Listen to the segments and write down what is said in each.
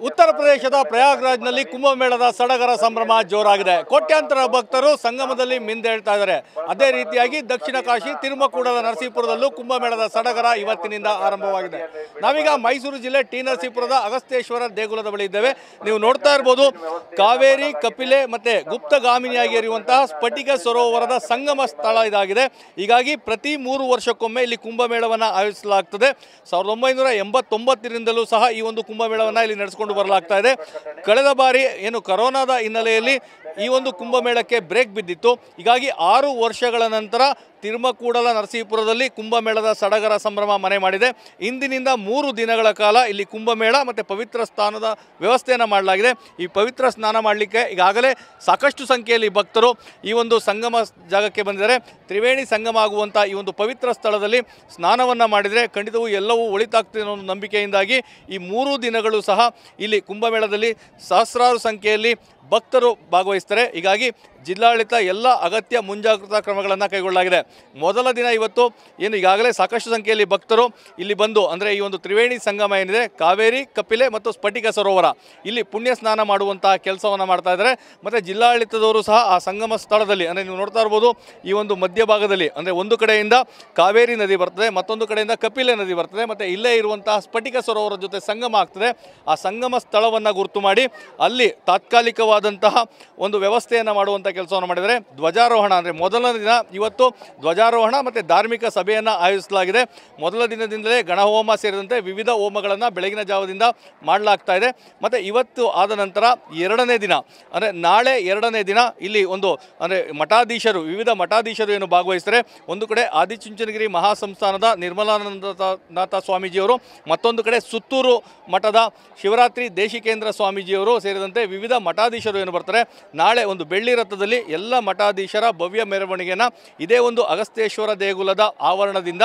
ಉತ್ತರ ಪ್ರದೇಶದ ಪ್ರಯಾಗ್ರಾಜ್ನಲ್ಲಿ ಕುಂಭಮೇಳದ ಸಡಗರ ಸಂಭ್ರಮ ಜೋರಾಗಿದೆ. ಕೋಟ್ಯಾಂತರ ಭಕ್ತರು ಸಂಗಮದಲ್ಲಿ ಮಿಂದೇಳ್ತಾ ಇದ್ದಾರೆ. ಅದೇ ರೀತಿಯಾಗಿ ದಕ್ಷಿಣ ಕಾಶಿ ತಿರುಮಕೂಡಲ ನರಸೀಪುರದಲ್ಲೂ ಕುಂಭಮೇಳದ ಸಡಗರ ಇವತ್ತಿನಿಂದ ಆರಂಭವಾಗಿದೆ. ನಾವೀಗ ಮೈಸೂರು ಜಿಲ್ಲೆ ಟಿ ನರಸೀಪುರದ ಅಗಸ್ತ್ಯೇಶ್ವರ ದೇಗುಲದ ಬಳಿ ಇದ್ದೇವೆ. ನೀವು ನೋಡ್ತಾ ಇರಬಹುದು, ಕಾವೇರಿ, ಕಪಿಲೆ ಮತ್ತೆ ಗುಪ್ತಗಾಮಿನಿಯಾಗಿ ಇರುವಂತಹ ಸ್ಫಟಿಕ ಸರೋವರದ ಸಂಗಮ ಸ್ಥಳ ಇದಾಗಿದೆ. ಹೀಗಾಗಿ ಪ್ರತಿ 3 ವರ್ಷಕ್ಕೊಮ್ಮೆ ಇಲ್ಲಿ ಕುಂಭಮೇಳವನ್ನು ಆಯೋಜಿಸಲಾಗ್ತದೆ. 1989ರಿಂದಲೂ ಸಹ ಈ ಒಂದು ಕುಂಭಮೇಳವನ್ನು ಇಲ್ಲಿ ನಡೆಸಿಕೊಂಡು ಬರಲಾಗ್ತಾ ಇದೆ. ಕಳೆದ ಬಾರಿ ಏನು ಕೊರೋನಾದ ಹಿನ್ನೆಲೆಯಲ್ಲಿ ಈ ಒಂದು ಕುಂಭಮೇಳಕ್ಕೆ ಬ್ರೇಕ್ ಬಿದ್ದಿತ್ತು. ಹೀಗಾಗಿ 6 ವರ್ಷಗಳ ನಂತರ ತಿರುಮಕೂಡಲ ನರಸೀಪುರದಲ್ಲಿ ಕುಂಭಮೇಳದ ಸಡಗರ ಸಂಭ್ರಮ ಮನೆ ಮಾಡಿದೆ. ಇಂದಿನಿಂದ 3 ದಿನಗಳ ಕಾಲ ಇಲ್ಲಿ ಕುಂಭಮೇಳ ಮತ್ತು ಪವಿತ್ರ ಸ್ನಾನದ ವ್ಯವಸ್ಥೆಯನ್ನು ಮಾಡಲಾಗಿದೆ. ಈ ಪವಿತ್ರ ಸ್ನಾನ ಮಾಡಲಿಕ್ಕೆ ಈಗಾಗಲೇ ಸಾಕಷ್ಟು ಸಂಖ್ಯೆಯಲ್ಲಿ ಭಕ್ತರು ಈ ಒಂದು ಸಂಗಮ ಜಾಗಕ್ಕೆ ಬಂದಿದ್ದಾರೆ. ತ್ರಿವೇಣಿ ಸಂಗಮ ಆಗುವಂಥ ಈ ಒಂದು ಪವಿತ್ರ ಸ್ಥಳದಲ್ಲಿ ಸ್ನಾನವನ್ನು ಮಾಡಿದರೆ ಖಂಡಿತವೂ ಎಲ್ಲವೂ ಒಳಿತಾಗ್ತದೆ ಅನ್ನೋ ಒಂದು ನಂಬಿಕೆಯಿಂದಾಗಿ ಈ 3 ದಿನಗಳು ಸಹ ಇಲ್ಲಿ ಕುಂಭಮೇಳದಲ್ಲಿ ಸಹಸ್ರಾರು ಸಂಖ್ಯೆಯಲ್ಲಿ ಭಕ್ತರು ಭಾಗವಹಿಸ್ತಾರೆ. ಹೀಗಾಗಿ ಜಿಲ್ಲಾಡಳಿತ ಎಲ್ಲ ಅಗತ್ಯ ಮುಂಜಾಗ್ರತಾ ಕ್ರಮಗಳನ್ನು ಕೈಗೊಳ್ಳಲಾಗಿದೆ. ಮೊದಲ ದಿನ ಇವತ್ತು ಏನು ಈಗಾಗಲೇ ಸಾಕಷ್ಟು ಸಂಖ್ಯೆಯಲ್ಲಿ ಭಕ್ತರು ಇಲ್ಲಿ ಬಂದು ಅಂದರೆ ಈ ಒಂದು ತ್ರಿವೇಣಿ ಸಂಗಮ ಏನಿದೆ, ಕಾವೇರಿ, ಕಪಿಲೆ ಮತ್ತು ಸ್ಫಟಿಕ ಸರೋವರ ಇಲ್ಲಿ ಪುಣ್ಯ ಸ್ನಾನ ಮಾಡುವಂತಹ ಕೆಲಸವನ್ನು ಮಾಡ್ತಾ ಇದ್ದಾರೆ. ಮತ್ತು ಜಿಲ್ಲಾಡಳಿತದವರು ಸಹ ಆ ಸಂಗಮ ಸ್ಥಳದಲ್ಲಿ ಅಂದರೆ ನೀವು ನೋಡ್ತಾ ಇರ್ಬೋದು, ಈ ಒಂದು ಮಧ್ಯಭಾಗದಲ್ಲಿ ಅಂದರೆ ಒಂದು ಕಡೆಯಿಂದ ಕಾವೇರಿ ನದಿ ಬರ್ತದೆ, ಮತ್ತೊಂದು ಕಡೆಯಿಂದ ಕಪಿಲೆ ನದಿ ಬರ್ತದೆ, ಮತ್ತು ಇಲ್ಲೇ ಇರುವಂತಹ ಸ್ಫಟಿಕ ಸರೋವರದ ಜೊತೆ ಸಂಗಮ ಆಗ್ತದೆ. ಆ ಸಂಗಮ ಸ್ಥಳವನ್ನು ಗುರುತು ಮಾಡಿ ಅಲ್ಲಿ ತಾತ್ಕಾಲಿಕವಾದಂತಹ ಒಂದು ವ್ಯವಸ್ಥೆಯನ್ನು ಮಾಡುವಂಥ ಕೆಲಸವನ್ನು ಮಾಡಿದರೆ ಧ್ವಜಾರೋಹಣ ಅಂದರೆ ಮೊದಲ ದಿನ ಇವತ್ತು ಧ್ವಜಾರೋಹಣ ಮತ್ತು ಧಾರ್ಮಿಕ ಸಭೆಯನ್ನು ಆಯೋಜಿಸಲಾಗಿದೆ. ಮೊದಲ ದಿನದಿಂದಲೇ ಗಣಹೋಮ ಸೇರಿದಂತೆ ವಿವಿಧ ಹೋಮಗಳನ್ನು ಬೆಳಗಿನ ಜಾವದಿಂದ ಮಾಡಲಾಗ್ತಾ ಇದೆ. ಮತ್ತು ಇವತ್ತು ಆದ ನಂತರ 2ನೇ ದಿನ ಅಂದರೆ ನಾಳೆ 2ನೇ ದಿನ ಇಲ್ಲಿ ಒಂದು ಅಂದರೆ ಮಠಾಧೀಶರು ವಿವಿಧ ಮಠಾಧೀಶರು ಏನು ಭಾಗವಹಿಸ್ತಾರೆ. ಒಂದು ಕಡೆ ಆದಿಚುಂಚನಗಿರಿ ಮಹಾಸಂಸ್ಥಾನದ ನಿರ್ಮಲಾನಂದನಾಥ ಸ್ವಾಮೀಜಿಯವರು, ಮತ್ತೊಂದು ಕಡೆ ಸುತ್ತೂರು ಮಠದ ಶಿವರಾತ್ರಿ ದೇಶಿಕೇಂದ್ರ ಸ್ವಾಮೀಜಿಯವರು ಸೇರಿದಂತೆ ವಿವಿಧ ಮಠಾಧೀಶರು ಏನು ಬರ್ತಾರೆ. ನಾಳೆ ಒಂದು ಬೆಳ್ಳಿ ರಥದಲ್ಲಿ ಎಲ್ಲ ಮಠಾಧೀಶರ ಭವ್ಯ ಮೆರವಣಿಗೆಯನ್ನು ಇದೇ ಒಂದು ಅಗಸ್ತ್ಯೇಶ್ವರ ದೇಗುಲದ ಆವರಣದಿಂದ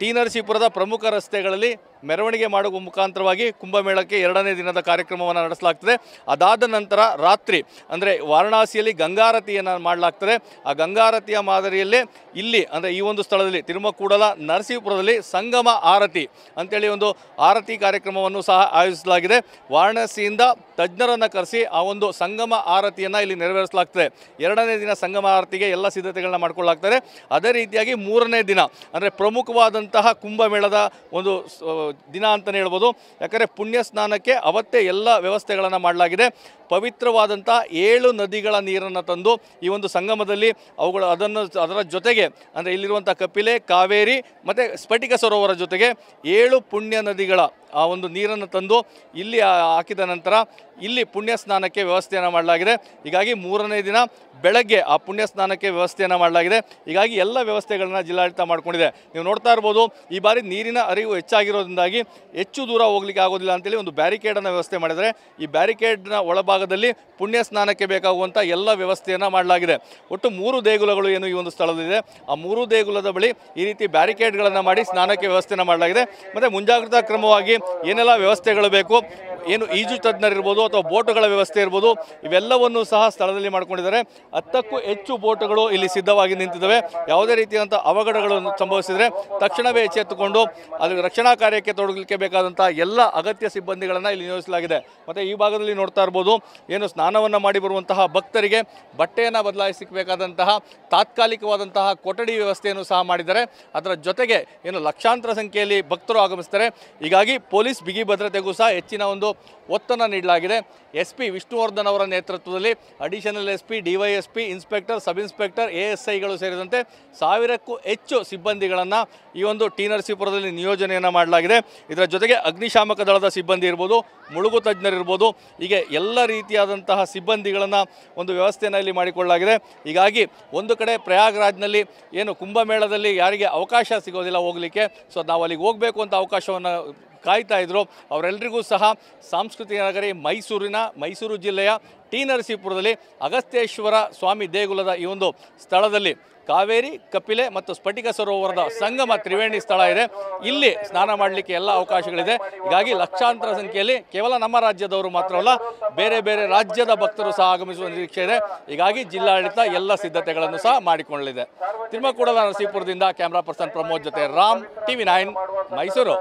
ಟಿ ನರಸೀಪುರದ ಪ್ರಮುಖ ರಸ್ತೆಗಳಲ್ಲಿ ಮೆರವಣಿಗೆ ಮಾಡುವ ಮುಖಾಂತರವಾಗಿ ಕುಂಭಮೇಳಕ್ಕೆ 2ನೇ ದಿನದ ಕಾರ್ಯಕ್ರಮವನ್ನು ನಡೆಸಲಾಗ್ತದೆ. ಅದಾದ ನಂತರ ರಾತ್ರಿ ಅಂದರೆ ವಾರಣಾಸಿಯಲ್ಲಿ ಗಂಗಾರತಿಯನ್ನು ಮಾಡಲಾಗ್ತದೆ. ಆ ಗಂಗಾರತಿಯ ಮಾದರಿಯಲ್ಲೇ ಇಲ್ಲಿ ಅಂದರೆ ಈ ಒಂದು ಸ್ಥಳದಲ್ಲಿ ತಿರುಮಕೂಡಲ ನರಸೀಪುರದಲ್ಲಿ ಸಂಗಮ ಆರತಿ ಅಂತೇಳಿ ಒಂದು ಆರತಿ ಕಾರ್ಯಕ್ರಮವನ್ನು ಸಹ ಆಯೋಜಿಸಲಾಗಿದೆ. ವಾರಣಾಸಿಯಿಂದ ತಜ್ಞರನ್ನು ಕರೆಸಿ ಆ ಒಂದು ಸಂಗಮ ಆರತಿಯನ್ನು ಇಲ್ಲಿ ನೆರವೇರಿಸಲಾಗ್ತದೆ. 2ನೇ ದಿನ ಸಂಗಮ ಆರತಿಗೆ ಎಲ್ಲ ಸಿದ್ಧತೆಗಳನ್ನ ಮಾಡಿಕೊಳ್ಳಲಾಗ್ತದೆ. ಅದೇ ರೀತಿಯಾಗಿ 3ನೇ ದಿನ ಅಂದರೆ ಪ್ರಮುಖವಾದಂತಹ ಕುಂಭಮೇಳದ ಒಂದು ದಿನ ಅಂತಲೇ ಹೇಳ್ಬೋದು. ಯಾಕಂದರೆ ಪುಣ್ಯ ಸ್ನಾನಕ್ಕೆ ಅವತ್ತೇ ಎಲ್ಲ ವ್ಯವಸ್ಥೆಗಳನ್ನು ಮಾಡಲಾಗಿದೆ. ಪವಿತ್ರವಾದಂಥ 7 ನದಿಗಳ ನೀರನ್ನು ತಂದು ಈ ಒಂದು ಸಂಗಮದಲ್ಲಿ ಅದರ ಜೊತೆಗೆ ಅಂದರೆ ಇಲ್ಲಿರುವಂಥ ಕಪಿಲೆ, ಕಾವೇರಿ ಮತ್ತು ಸ್ಫಟಿಕ ಸರೋವರ ಜೊತೆಗೆ 7 ಪುಣ್ಯ ನದಿಗಳ ಆ ಒಂದು ನೀರನ್ನು ತಂದು ಇಲ್ಲಿ ಹಾಕಿದ ನಂತರ ಇಲ್ಲಿ ಪುಣ್ಯ ಸ್ನಾನಕ್ಕೆ ವ್ಯವಸ್ಥೆಯನ್ನು ಮಾಡಲಾಗಿದೆ. ಹೀಗಾಗಿ 3ನೇ ದಿನ ಬೆಳಗ್ಗೆ ಆ ಪುಣ್ಯ ಸ್ನಾನಕ್ಕೆ ವ್ಯವಸ್ಥೆಯನ್ನು ಮಾಡಲಾಗಿದೆ. ಹೀಗಾಗಿ ಎಲ್ಲ ವ್ಯವಸ್ಥೆಗಳನ್ನ ಜಿಲ್ಲಾಡಳಿತ ಮಾಡ್ಕೊಂಡಿದೆ. ನೀವು ನೋಡ್ತಾ ಇರ್ಬೋದು, ಈ ಬಾರಿ ನೀರಿನ ಅರಿವು ಹೆಚ್ಚಾಗಿರೋದ್ರಿಂದಾಗಿ ಹೆಚ್ಚು ದೂರ ಹೋಗ್ಲಿಕ್ಕೆ ಆಗೋದಿಲ್ಲ ಅಂತೇಳಿ ಒಂದು ಬ್ಯಾರಿಕೇಡನ್ನು ವ್ಯವಸ್ಥೆ ಮಾಡಿದರೆ ಈ ಬ್ಯಾರಿಕೇಡ್ನ ಒಳಭಾಗದಲ್ಲಿ ಪುಣ್ಯ ಸ್ನಾನಕ್ಕೆ ಬೇಕಾಗುವಂಥ ಎಲ್ಲ ವ್ಯವಸ್ಥೆಯನ್ನು ಮಾಡಲಾಗಿದೆ. ಒಟ್ಟು 3 ದೇಗುಲಗಳು ಏನು ಈ ಒಂದು ಸ್ಥಳದಲ್ಲಿದೆ. ಆ 3 ದೇಗುಲದ ಬಳಿ ಈ ರೀತಿ ಬ್ಯಾರಿಕೇಡ್ಗಳನ್ನು ಮಾಡಿ ಸ್ನಾನಕ್ಕೆ ವ್ಯವಸ್ಥೆಯನ್ನು ಮಾಡಲಾಗಿದೆ. ಮತ್ತು ಮುಂಜಾಗ್ರತಾ ಕ್ರಮವಾಗಿ ಏನೆಲ್ಲ ವ್ಯವಸ್ಥೆಗಳು ಬೇಕು, ಏನು ಈಜು ತಜ್ಞರಿರ್ಬೋದು ಅಥವಾ ಬೋಟುಗಳ ವ್ಯವಸ್ಥೆ ಇರ್ಬೋದು, ಇವೆಲ್ಲವನ್ನು ಸಹ ಸ್ಥಳದಲ್ಲಿ ಮಾಡ್ಕೊಂಡಿದ್ದಾರೆ. 10ಕ್ಕೂ ಹೆಚ್ಚು ಬೋಟುಗಳು ಇಲ್ಲಿ ಸಿದ್ಧವಾಗಿ ನಿಂತಿದ್ದಾವೆ. ಯಾವುದೇ ರೀತಿಯಾದಂಥ ಅವಘಡಗಳನ್ನು ಸಂಭವಿಸಿದರೆ ತಕ್ಷಣವೇ ಎಚ್ಚೆತ್ತುಕೊಂಡು ಅಲ್ಲಿ ರಕ್ಷಣಾ ಕಾರ್ಯಕ್ಕೆ ತೊಡಗಲಿಕ್ಕೆ ಬೇಕಾದಂಥ ಎಲ್ಲ ಅಗತ್ಯ ಸಿಬ್ಬಂದಿಗಳನ್ನು ಇಲ್ಲಿ ನಿಯೋಜಿಸಲಾಗಿದೆ. ಮತ್ತು ಈ ಭಾಗದಲ್ಲಿ ನೋಡ್ತಾ ಇರ್ಬೋದು, ಏನು ಸ್ನಾನವನ್ನು ಮಾಡಿ ಬರುವಂತಹ ಭಕ್ತರಿಗೆ ಬಟ್ಟೆಯನ್ನು ಬದಲಾಯಿಸಬೇಕಾದಂತಹ ತಾತ್ಕಾಲಿಕವಾದಂತಹ ಕೊಠಡಿ ವ್ಯವಸ್ಥೆಯನ್ನು ಸಹ ಮಾಡಿದ್ದಾರೆ. ಅದರ ಜೊತೆಗೆ ಏನು ಲಕ್ಷಾಂತರ ಸಂಖ್ಯೆಯಲ್ಲಿ ಭಕ್ತರು ಆಗಮಿಸ್ತಾರೆ. ಹೀಗಾಗಿ ಪೊಲೀಸ್ ಬಿಗಿ ಭದ್ರತೆಗೂ ಸಹ ಹೆಚ್ಚಿನ ಒಂದು ಒತ್ತನ್ನು ನೀಡಲಾಗಿದೆ. SP ವಿಷ್ಣುವರ್ಧನ್ ಅವರ ನೇತೃತ್ವದಲ್ಲಿ additional SP, DYSP, inspector, sub inspector, ASIಗಳು ಸೇರಿದಂತೆ 1000ಕ್ಕೂ ಹೆಚ್ಚು ಸಿಬ್ಬಂದಿಗಳನ್ನು ಈ ಒಂದು ಟಿ ನರಸೀಪುರದಲ್ಲಿ ನಿಯೋಜನೆಯನ್ನು ಮಾಡಲಾಗಿದೆ. ಇದರ ಜೊತೆಗೆ ಅಗ್ನಿಶಾಮಕ ದಳದ ಸಿಬ್ಬಂದಿ ಇರ್ಬೋದು, ಮುಳುಗು ತಜ್ಞರಿರ್ಬೋದು, ಹೀಗೆ ಎಲ್ಲ ರೀತಿಯಾದಂತಹ ಸಿಬ್ಬಂದಿಗಳನ್ನು ಒಂದು ವ್ಯವಸ್ಥೆಯನ್ನು ಇಲ್ಲಿ ಮಾಡಿಕೊಳ್ಳಲಾಗಿದೆ. ಹೀಗಾಗಿ ಒಂದು ಕಡೆ ಪ್ರಯಾಗ್ರಾಜ್ನಲ್ಲಿ ಏನು ಕುಂಭಮೇಳದಲ್ಲಿ ಯಾರಿಗೆ ಅವಕಾಶ ಸಿಗೋದಿಲ್ಲ ಹೋಗಲಿಕ್ಕೆ, ಸೊ ನಾವು ಅಲ್ಲಿಗೆ ಹೋಗಬೇಕು ಅಂತ ಅವಕಾಶವನ್ನು ಕಾಯ್ತಾ ಇದ್ರು, ಅವರೆಲ್ಲರಿಗೂ ಸಹ ಸಾಂಸ್ಕೃತಿಕ ನಗರಿ ಮೈಸೂರು ಜಿಲ್ಲೆಯ ಟಿ ನರಸೀಪುರದಲ್ಲಿ ಅಗಸ್ತ್ಯೇಶ್ವರ ಸ್ವಾಮಿ ದೇಗುಲದ ಈ ಒಂದು ಸ್ಥಳದಲ್ಲಿ ಕಾವೇರಿ, ಕಪಿಲೆ ಮತ್ತು ಸ್ಫಟಿಕ ಸರೋವರದ ಸಂಗಮ ತ್ರಿವೇಣಿ ಸ್ಥಳ ಇದೆ. ಇಲ್ಲಿ ಸ್ನಾನ ಮಾಡಲಿಕ್ಕೆ ಎಲ್ಲ ಅವಕಾಶಗಳಿದೆ. ಹೀಗಾಗಿ ಲಕ್ಷಾಂತರ ಸಂಖ್ಯೆಯಲ್ಲಿ ಕೇವಲ ನಮ್ಮ ರಾಜ್ಯದವರು ಮಾತ್ರವಲ್ಲ, ಬೇರೆ ಬೇರೆ ರಾಜ್ಯದ ಭಕ್ತರು ಸಹ ಆಗಮಿಸುವ ನಿರೀಕ್ಷೆ ಇದೆ. ಹೀಗಾಗಿ ಜಿಲ್ಲಾಡಳಿತ ಎಲ್ಲ ಸಿದ್ಧತೆಗಳನ್ನು ಸಹ ಮಾಡಿಕೊಳ್ಳಲಿದೆ. ತಿರುಮಕೂಡಲ ನರಸೀಪುರದಿಂದ ಕ್ಯಾಮ್ರಾ ಪರ್ಸನ್ ಪ್ರಮೋದ್ ಜೊತೆ ರಾಮ್, TV9 ಮೈಸೂರು.